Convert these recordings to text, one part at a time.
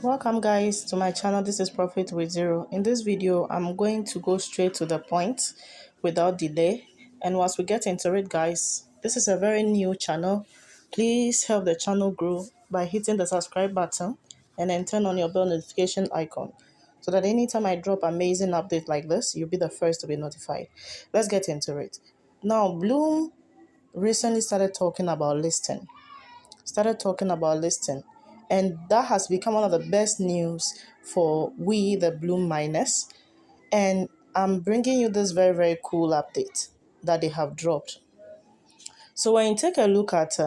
Welcome guys to my channel. This is Profit with Zero. In this video I'm going to go straight to the point without delay, and once we get into it guys, this is a very new channel. Please help the channel grow by hitting the subscribe button and then turn on your bell notification icon so that anytime I drop amazing update like this, you'll be the first to be notified. Let's get into it. Now BLUM recently started talking about listing, and that has become one of the best news for we the BLUM miners. And I'm bringing you this very, very cool update that they have dropped. So when you take a look at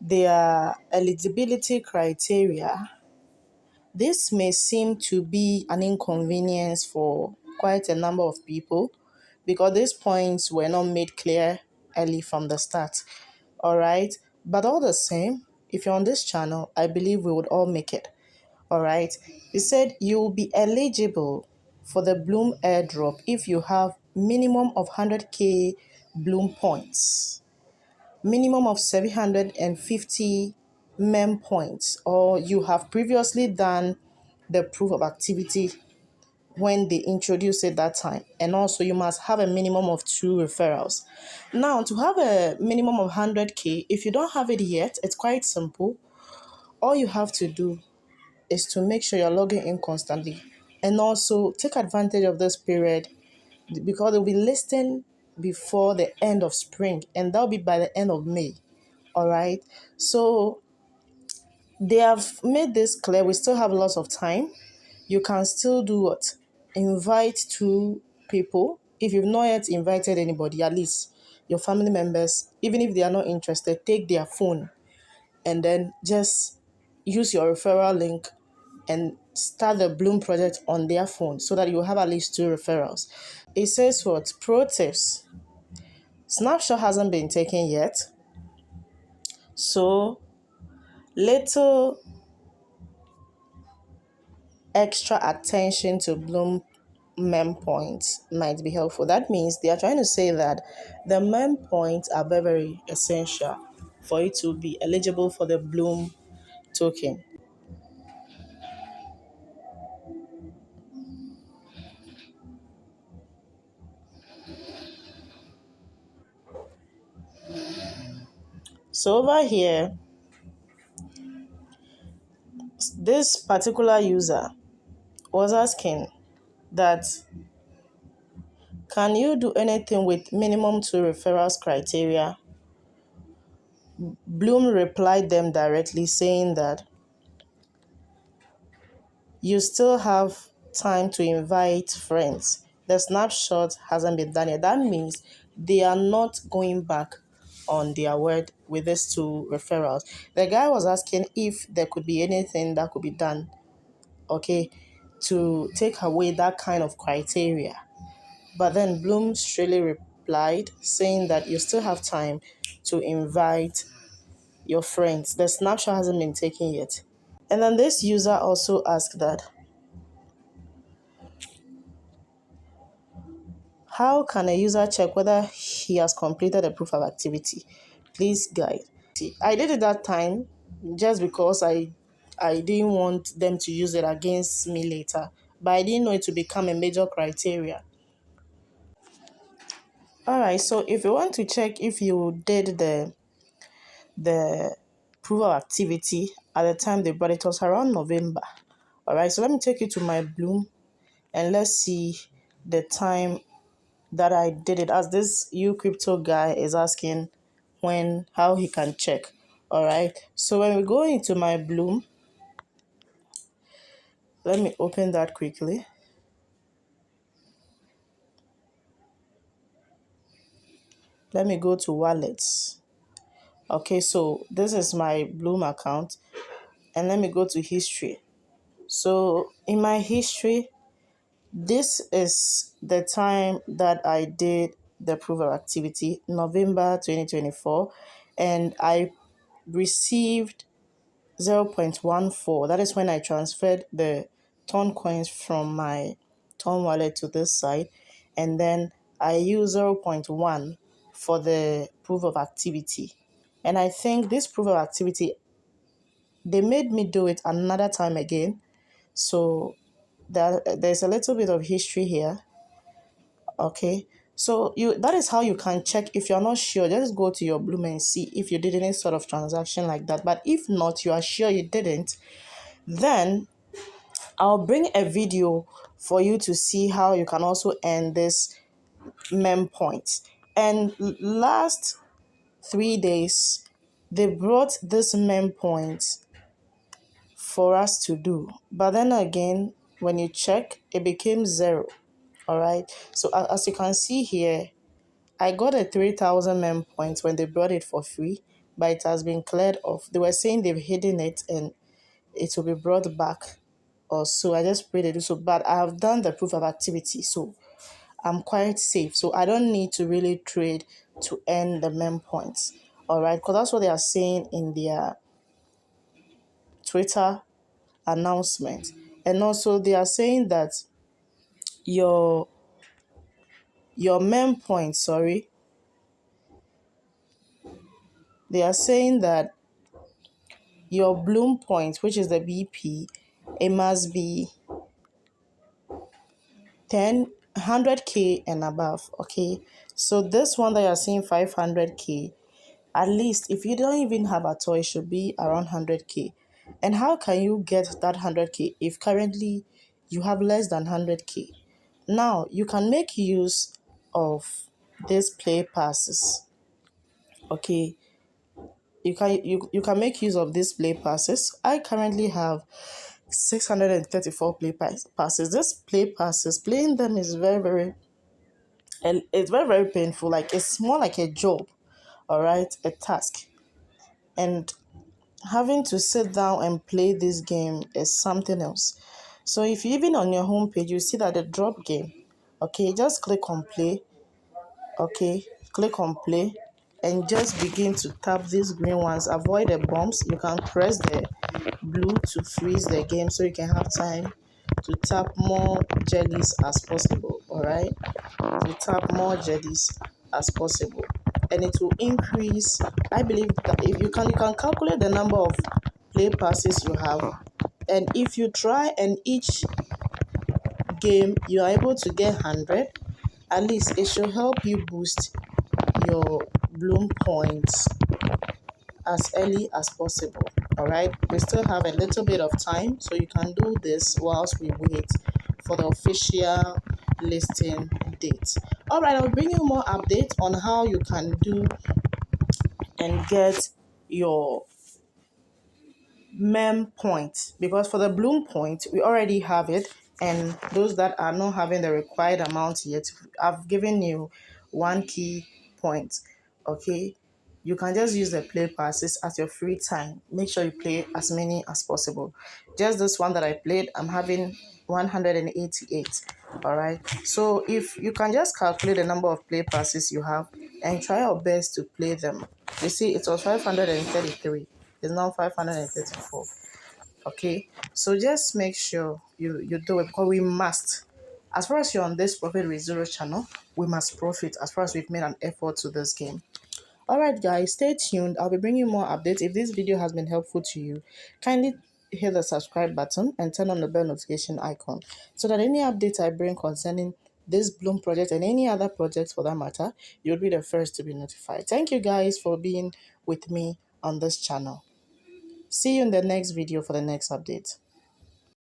their eligibility criteria, this may seem to be an inconvenience for quite a number of people because these points were not made clear early from the start. All right. But all the same, if you're on this channel, I believe we would all make it. All right. It said you will be eligible for the BLUM Airdrop if you have minimum of 100k BLUM points, minimum of 750 mem points, or you have previously done the proof of activity when they introduced it that time. And also you must have a minimum of 2 referrals. Now, to have a minimum of 100k, if you don't have it yet, it's quite simple. All you have to do is to make sure you're logging in constantly, and also take advantage of this period because they'll be listing before the end of spring, and that'll be by the end of May. All right. So they have made this clear. We still have lots of time. You can still do what? Invite 2 people. If you've not yet invited anybody, at least your family members, even if they are not interested, take their phone and then just use your referral link and start the BLUM project on their phone so that you have at least 2 referrals. It says what? Pro tips. Snapshot hasn't been taken yet. So little extra attention to BLUM mem points might be helpful. That means they are trying to say that the mem points are very, very essential for you to be eligible for the BLUM token. So over here, this particular user was asking that, can you do anything with minimum 2 referrals criteria? BLUM replied them directly saying that you still have time to invite friends. The snapshot hasn't been done yet. That means they are not going back on their word with these 2 referrals. The guy was asking if there could be anything that could be done, okay, to take away that kind of criteria. But then BLUM straightly replied saying that you still have time to invite your friends. The snapshot hasn't been taken yet. And then this user also asked that, how can a user check whether he has completed a proof of activity? Please guys. See, I did it that time just because I didn't want them to use it against me later. But I didn't know it would become a major criteria. Alright, so if you want to check if you did the proof of activity at the time they brought it, was around November. Alright, so let me take you to my BLUM and let's see the time that I did it, as this crypto guy is asking how he can check. All right, so when we go into my BLUM, let me open that quickly. Let me go to wallets. Okay, so this is my BLUM account, and let me go to history. So in my history, this is the time that I did the proof of activity, November 2024, and I received 0.14. That is when I transferred the Ton coins from my Ton wallet to this side, and then I use 0.1 for the proof of activity. And I think this proof of activity they made me do it another time again. So there's a little bit of history here. Okay. So that is how you can check. If you're not sure, just go to your Bloom and see if you did any sort of transaction like that. But if not, you are sure you didn't, then I'll bring a video for you to see how you can also earn this mem points. And last 3 days, they brought this mem points for us to do. But then again, when you check, it became zero. All right. So as you can see here, I got a 3,000 mem points when they brought it for free, but it has been cleared off. They were saying they've hidden it and it will be brought back or so. I just pray they do so. But I have done the proof of activity, so I'm quite safe. So I don't need to really trade to earn the mem points. All right, because that's what they are saying in their Twitter announcement. And also they are saying that your mem points, they are saying that your Bloom point, which is the BP, it must be 100K and above. Okay, so this one that you're seeing 500K, at least if you don't even have a toy, it should be around 100K. And how can you get that 100K if currently you have less than 100K? Now you can make use of these play passes. Okay, you can make use of these play passes. I currently have 634 passes. This play passes, playing them is and it's very painful. Like, it's more like a job, all right, a task. And having to sit down and play this game is something else. So if you even on your homepage, you see that the drop game, okay, just click on play. Okay, click on play and just begin to tap these green ones. Avoid the bombs. You can press the blue to freeze the game so you can have time to tap more jellies as possible. All right, to tap more jellies as possible, and it will increase. I believe that if you can calculate the number of play passes you have, and if you try and each game you are able to get 100, at least it should help you boost your Bloom points as early as possible. All right, we still have a little bit of time, so you can do this whilst we wait for the official listing date. All right, I'll bring you more updates on how you can do and get your mem point, because for the Bloom point we already have it, and those that are not having the required amount yet, I've given you one key point. Okay, you can just use the play passes at your free time. Make sure you play as many as possible. Just this one that I played, I'm having 188. All right, so if you can just calculate the number of play passes you have and try your best to play them. You see, it was 533. It's now 534. Okay, so just make sure you do it, because we must. As far as you're on this Profit with Zero channel, we must profit as far as we've made an effort to this game. All right, guys, stay tuned. I'll be bringing more updates. If this video has been helpful to you, kindly hit the subscribe button and turn on the bell notification icon so that any updates I bring concerning this Bloom project and any other projects for that matter, you'll be the first to be notified. Thank you guys for being with me on this channel. See you in the next video for the next update.